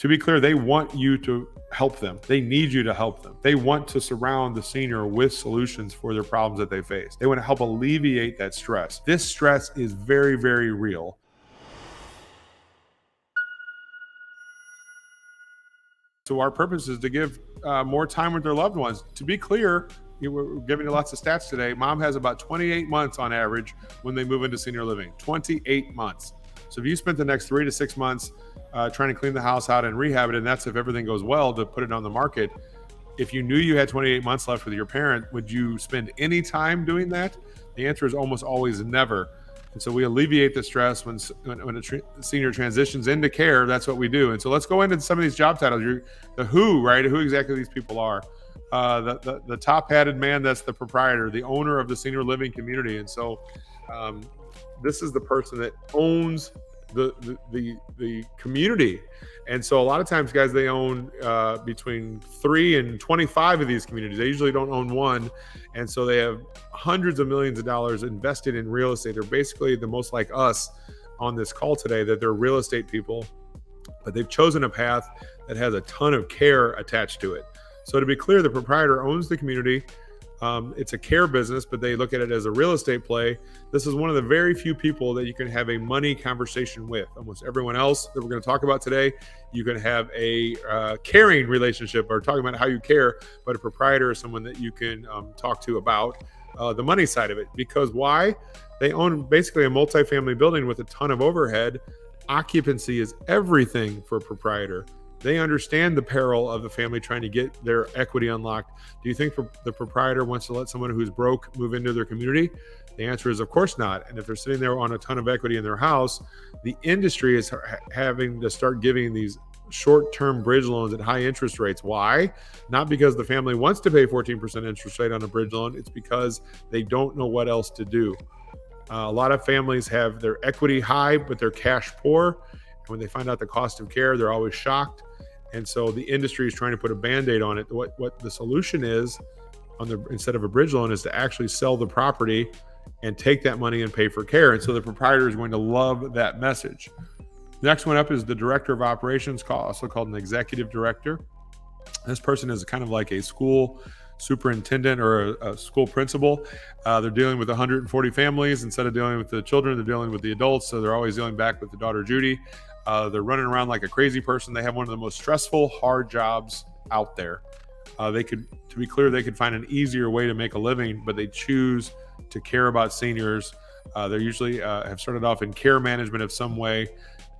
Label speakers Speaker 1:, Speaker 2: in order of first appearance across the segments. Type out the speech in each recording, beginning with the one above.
Speaker 1: To be clear, they want you to help them. They need you to help them. They want to surround the senior with solutions for their problems that they face. They want to help alleviate that stress. This stress is very, very real. So our purpose is to give more time with their loved ones. To be clear, we're giving you lots of stats today. Mom has about 28 months on average when they move into senior living. 28 months. So if you spent the next 3 to 6 months trying to clean the house out and rehab it, and that's if everything goes well to put it on the market, if you knew you had 28 months left with your parent, would you spend any time doing that? The answer is almost always never. And so we alleviate the stress when a senior transitions into care. That's what we do. And so let's go into some of these job titles. The who, right? Who exactly these people are. The top-hatted man, that's the proprietor, the owner of the senior living community. And so this is the person that owns the community. And so a lot of times, guys, they own between 3 and 25 of these communities. They usually don't own one. And so they have hundreds of millions of dollars invested in real estate. They're basically the most like us on this call today, that they're real estate people, but they've chosen a path that has a ton of care attached to it. So to be clear, the proprietor owns the community. It's a care business, but they look at it as a real estate play. This is one of the very few people that you can have a money conversation with. Almost everyone else that we're going to talk about today, you can have a caring relationship or talking about how you care, but a proprietor is someone that you can talk to about the money side of it. Because why? They own basically a multifamily building with a ton of overhead. Occupancy is everything for a proprietor. They understand the peril of the family trying to get their equity unlocked. Do you think the proprietor wants to let someone who's broke move into their community? The answer is, of course not. And if they're sitting there on a ton of equity in their house, the industry is having to start giving these short-term bridge loans at high interest rates. Why? Not because the family wants to pay 14% interest rate on a bridge loan. It's because they don't know what else to do. A lot of families have their equity high, but they're cash poor. And when they find out the cost of care, they're always shocked. And so the industry is trying to put a Band-Aid on it. What the solution is instead of a bridge loan is to actually sell the property and take that money and pay for care. And so the proprietor is going to love that message. Next one up is the director of operations, also called an executive director. This person is kind of like a school superintendent or a school principal. They're dealing with 140 families. Instead of dealing with the children, they're dealing with the adults. So they're always dealing back with the daughter, Judy. They're running around like a crazy person. They have one of the most stressful, hard jobs out there. To be clear, they could find an easier way to make a living, but they choose to care about seniors. They usually have started off in care management of some way.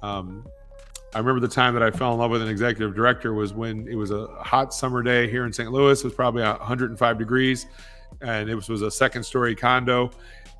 Speaker 1: I remember the time that I fell in love with an executive director was when it was a hot summer day here in St. Louis. It was probably 105 degrees, and it was a second-story condo.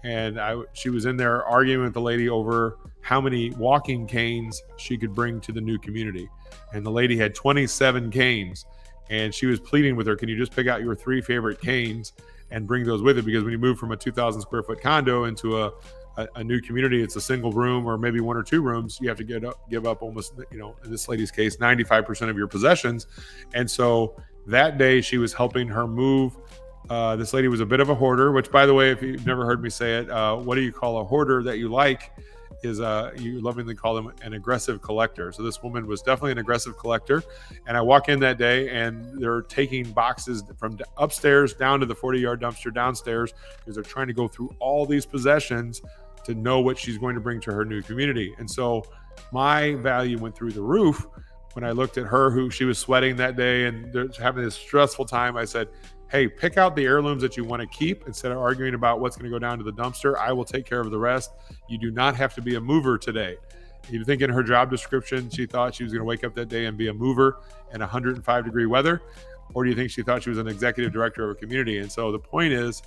Speaker 1: And she was in there arguing with the lady over how many walking canes she could bring to the new community. And the lady had 27 canes. And she was pleading with her, can you just pick out your 3 favorite canes and bring those with it? Because when you move from a 2,000 square foot condo into a new community, it's a single room or maybe 1 or 2 rooms. You have to give up almost, in this lady's case, 95% of your possessions. And so that day she was helping her move. This lady was a bit of a hoarder, which, by the way, if you've never heard me say it, what do you call a hoarder that you like is you lovingly call them an aggressive collector. So this woman was definitely an aggressive collector. And I walk in that day and they're taking boxes from upstairs down to the 40-yard dumpster downstairs because they're trying to go through all these possessions to know what she's going to bring to her new community. And so my value went through the roof when I looked at her, who she was sweating that day and they're having this stressful time. I said, hey, pick out the heirlooms that you want to keep instead of arguing about what's going to go down to the dumpster. I will take care of the rest. You do not have to be a mover today. You think in her job description, she thought she was going to wake up that day and be a mover in 105 degree weather? Or do you think she thought she was an executive director of a community? And so the point is,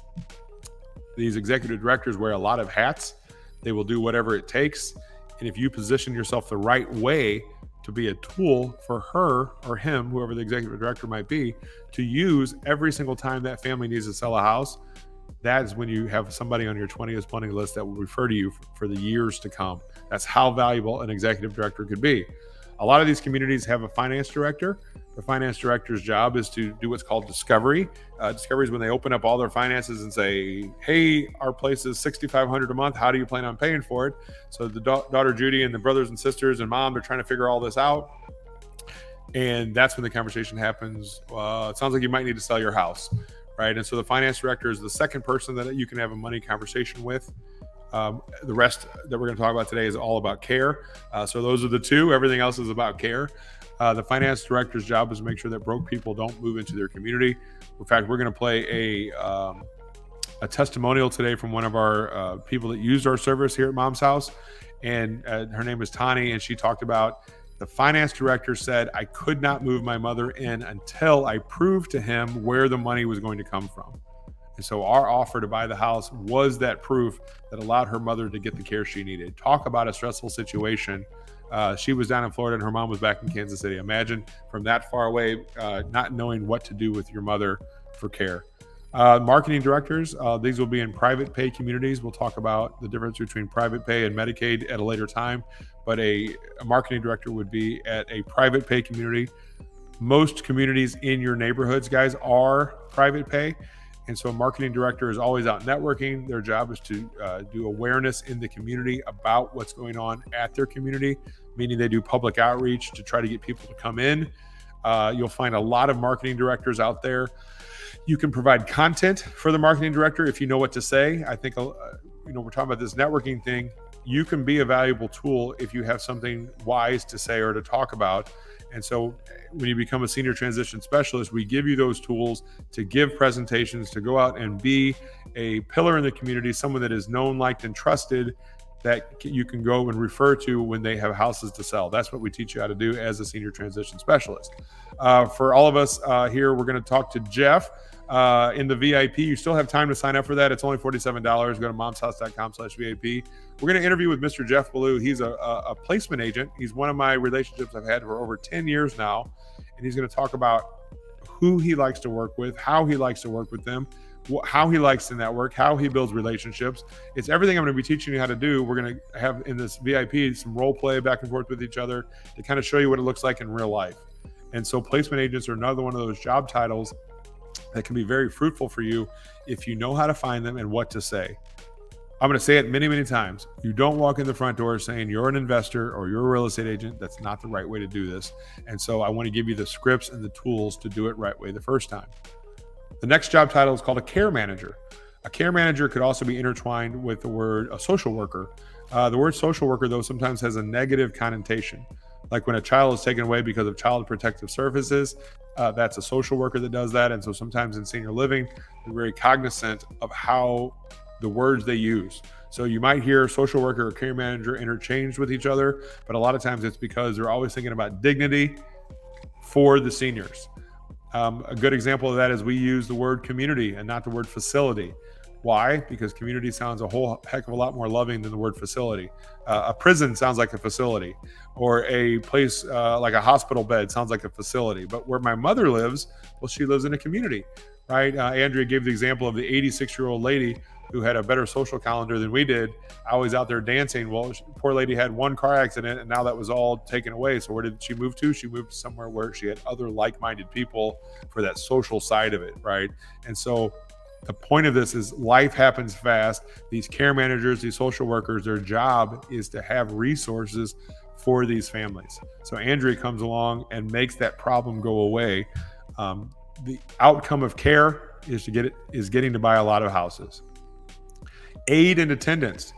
Speaker 1: these executive directors wear a lot of hats. They will do whatever it takes. And if you position yourself the right way to be a tool for her or him, whoever the executive director might be, to use every single time that family needs to sell a house, that is when you have somebody on your 20th funding list that will refer to you for the years to come. That's how valuable an executive director could be. A lot of these communities have a finance director. The finance director's job is to do what's called discovery. Discovery is when they open up all their finances and say, hey, our place is $6,500 a month. How do you plan on paying for it? So the daughter Judy and the brothers and sisters and mom, they're trying to figure all this out. And that's when the conversation happens. It sounds like you might need to sell your house, right? And so the finance director is the second person that you can have a money conversation with. The rest that we're going to talk about today is all about care. So those are the two. Everything else is about care. The finance director's job is to make sure that broke people don't move into their community. In fact, we're going to play a testimonial today from one of our people that used our service here at Mom's House. And her name is Tani, and she talked about the finance director said, I could not move my mother in until I proved to him where the money was going to come from. And so our offer to buy the house was that proof that allowed her mother to get the care she needed. Talk about a stressful situation. She was down in Florida and her mom was back in Kansas City. Imagine from that far away, not knowing what to do with your mother for care. Marketing directors, these will be in private pay communities. We'll talk about the difference between private pay and Medicaid at a later time, but a marketing director would be at a private pay community. Most communities in your neighborhoods, guys, are private pay. And so a marketing director is always out networking. Their job is to do awareness in the community about what's going on at their community, meaning they do public outreach to try to get people to come in. You'll find a lot of marketing directors out there. You can provide content for the marketing director if you know what to say. I think, we're talking about this networking thing. You can be a valuable tool if you have something wise to say or to talk about. And so when you become a senior transition specialist, we give you those tools to give presentations, to go out and be a pillar in the community, someone that is known, liked, and trusted that you can go and refer to when they have houses to sell. That's what we teach you how to do as a senior transition specialist. For all of us here, we're going to talk to Jeff in the VIP. You still have time to sign up for that. It's only $47. Go to momshouse.com/VIP. We're going to interview with Mr. Jeff Ballou. He's a placement agent. He's one of my relationships I've had for over 10 years now. And he's going to talk about who he likes to work with, how he likes to work with them, how he likes to network, how he builds relationships. It's everything I'm going to be teaching you how to do. We're going to have in this VIP some role play back and forth with each other to kind of show you what it looks like in real life. And so placement agents are another one of those job titles that can be very fruitful for you if you know how to find them and what to say. I'm going to say it many, many times. You don't walk in the front door saying you're an investor or you're a real estate agent. That's not the right way to do this. And so I want to give you the scripts and the tools to do it right way the first time. The next job title is called a care manager. A care manager could also be intertwined with the word a social worker. The word social worker, though, sometimes has a negative connotation. Like when a child is taken away because of child protective services, that's a social worker that does that. And so sometimes in senior living, they're very cognizant of how the words they use. So you might hear social worker or care manager interchanged with each other, but a lot of times it's because they're always thinking about dignity for the seniors. A good example of that is we use the word community and not the word facility. Why? Because community sounds a whole heck of a lot more loving than the word facility. A prison sounds like a facility, or a place like a hospital bed sounds like a facility. But where my mother lives, well, she lives in a community, right? Andrea gave the example of the 86-year-old lady who had a better social calendar than we did. I was out there dancing. Well, poor lady had one car accident and now that was all taken away. So where did she move to? She moved somewhere where she had other like-minded people for that social side of it, right? And so the point of this is life happens fast. These care managers, these social workers, their job is to have resources for these families. So Andrea comes along and makes that problem go away. The outcome of care is getting to buy a lot of houses. Aid and attendance.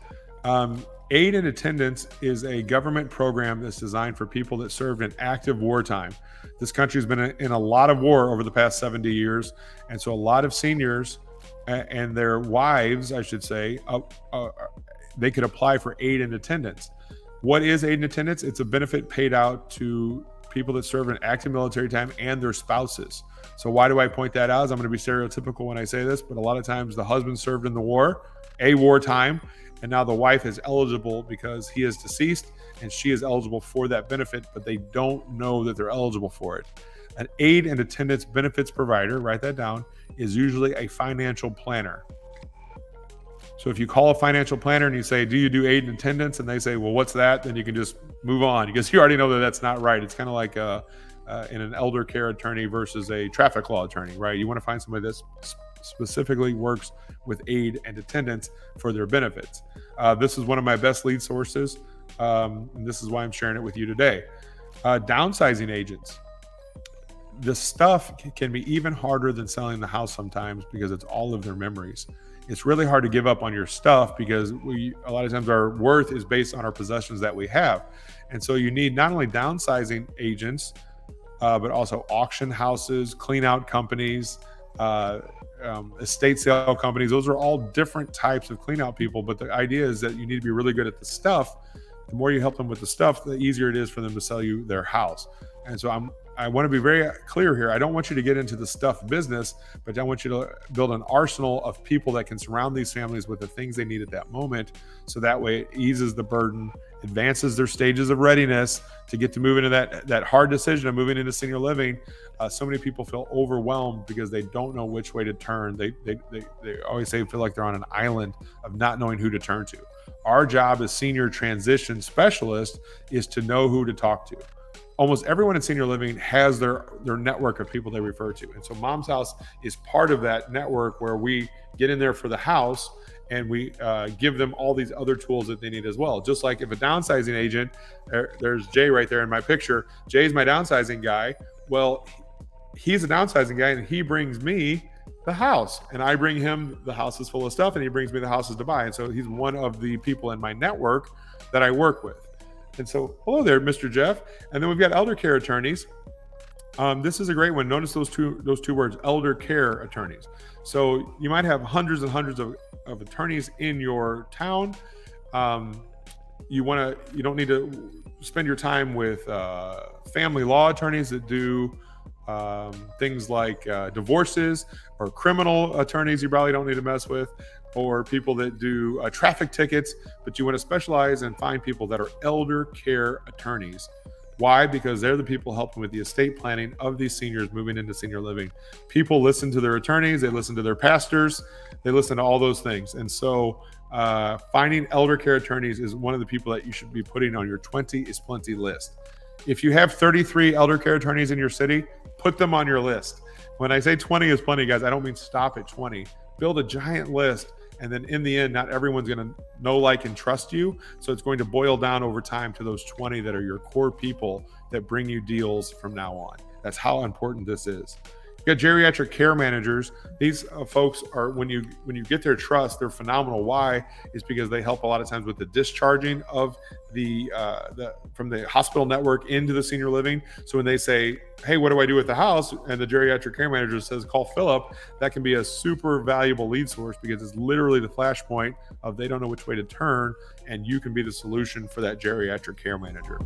Speaker 1: Aid and attendance is a government program that's designed for people that served in active wartime. This country's been in a lot of war over the past 70 years. And so a lot of seniors and their wives, I should say, they could apply for aid and attendance. What is aid and attendance? It's a benefit paid out to people that serve in active military time and their spouses. So why do I point that out? I'm going to be stereotypical when I say this, but a lot of times the husband served in the war, a wartime, and now the wife is eligible because he is deceased and she is eligible for that benefit, but they don't know that they're eligible for it. An aid and attendance benefits provider, write that down, is usually a financial planner. So if you call a financial planner and you say, do you do aid and attendance? And they say, well, what's that? Then you can just move on because you already know that that's not right. It's kind of like in an elder care attorney versus a traffic law attorney, right? You want to find somebody that specifically works with aid and attendance for their benefits. This is one of my best lead sources, and this is why I'm sharing it with you today. Downsizing agents. the stuff can be even harder than selling the house sometimes because it's all of their memories. It's really hard to give up on your stuff because a lot of times our worth is based on our possessions that we have. And so you need not only downsizing agents, but also auction houses, clean out companies, uh, estate sale companies. Those are all different types of clean out people. But the idea is that you need to be really good at the stuff. The more you help them with the stuff, the easier it is for them to sell you their house. And so I want to be very clear here. I don't want you to get into the stuff business, but I want you to build an arsenal of people that can surround these families with the things they need at that moment. So that way it eases the burden, advances their stages of readiness to get to move into that hard decision of moving into senior living. So many people feel overwhelmed because they don't know which way to turn. They always say feel like they're on an island of not knowing who to turn to. Our job as senior transition specialists is to know who to talk to. Almost everyone in senior living has their network of people they refer to. And so Mom's House is part of that network where we get in there for the house and we give them all these other tools that they need as well. Just like if a downsizing agent, there's Jay right there in my picture. Jay's my downsizing guy. Well, he's a downsizing guy and he brings me the house and I bring him the house is full of stuff and he brings me the houses to buy. And so he's one of the people in my network that I work with. And so, hello there, Mr. Jeff. And then we've got elder care attorneys. This is a great one. Notice those two words, elder care attorneys. So you might have hundreds and hundreds of attorneys in your town. You don't need to spend your time with family law attorneys that do things like divorces, or criminal attorneys you probably don't need to mess with, or people that do traffic tickets, but you want to specialize and find people that are elder care attorneys. Why? Because they're the people helping with the estate planning of these seniors moving into senior living. People listen to their attorneys, they listen to their pastors, they listen to all those things. And so finding elder care attorneys is one of the people that you should be putting on your 20 is plenty list. If you have 33 elder care attorneys in your city, put them on your list. When I say 20 is plenty, guys, I don't mean stop at 20. Build a giant list. And then in the end, not everyone's going to know, like, and trust you. So it's going to boil down over time to those 20 that are your core people that bring you deals from now on. That's how important this is. You got geriatric care managers. These folks are, when you get their trust, they're phenomenal. Why? Is because they help a lot of times with the discharging of from the hospital network into the senior living. So when they say, hey, what do I do with the house? And the geriatric care manager says, call Philip, that can be a super valuable lead source because it's literally the flashpoint of they don't know which way to turn, and you can be the solution for that geriatric care manager.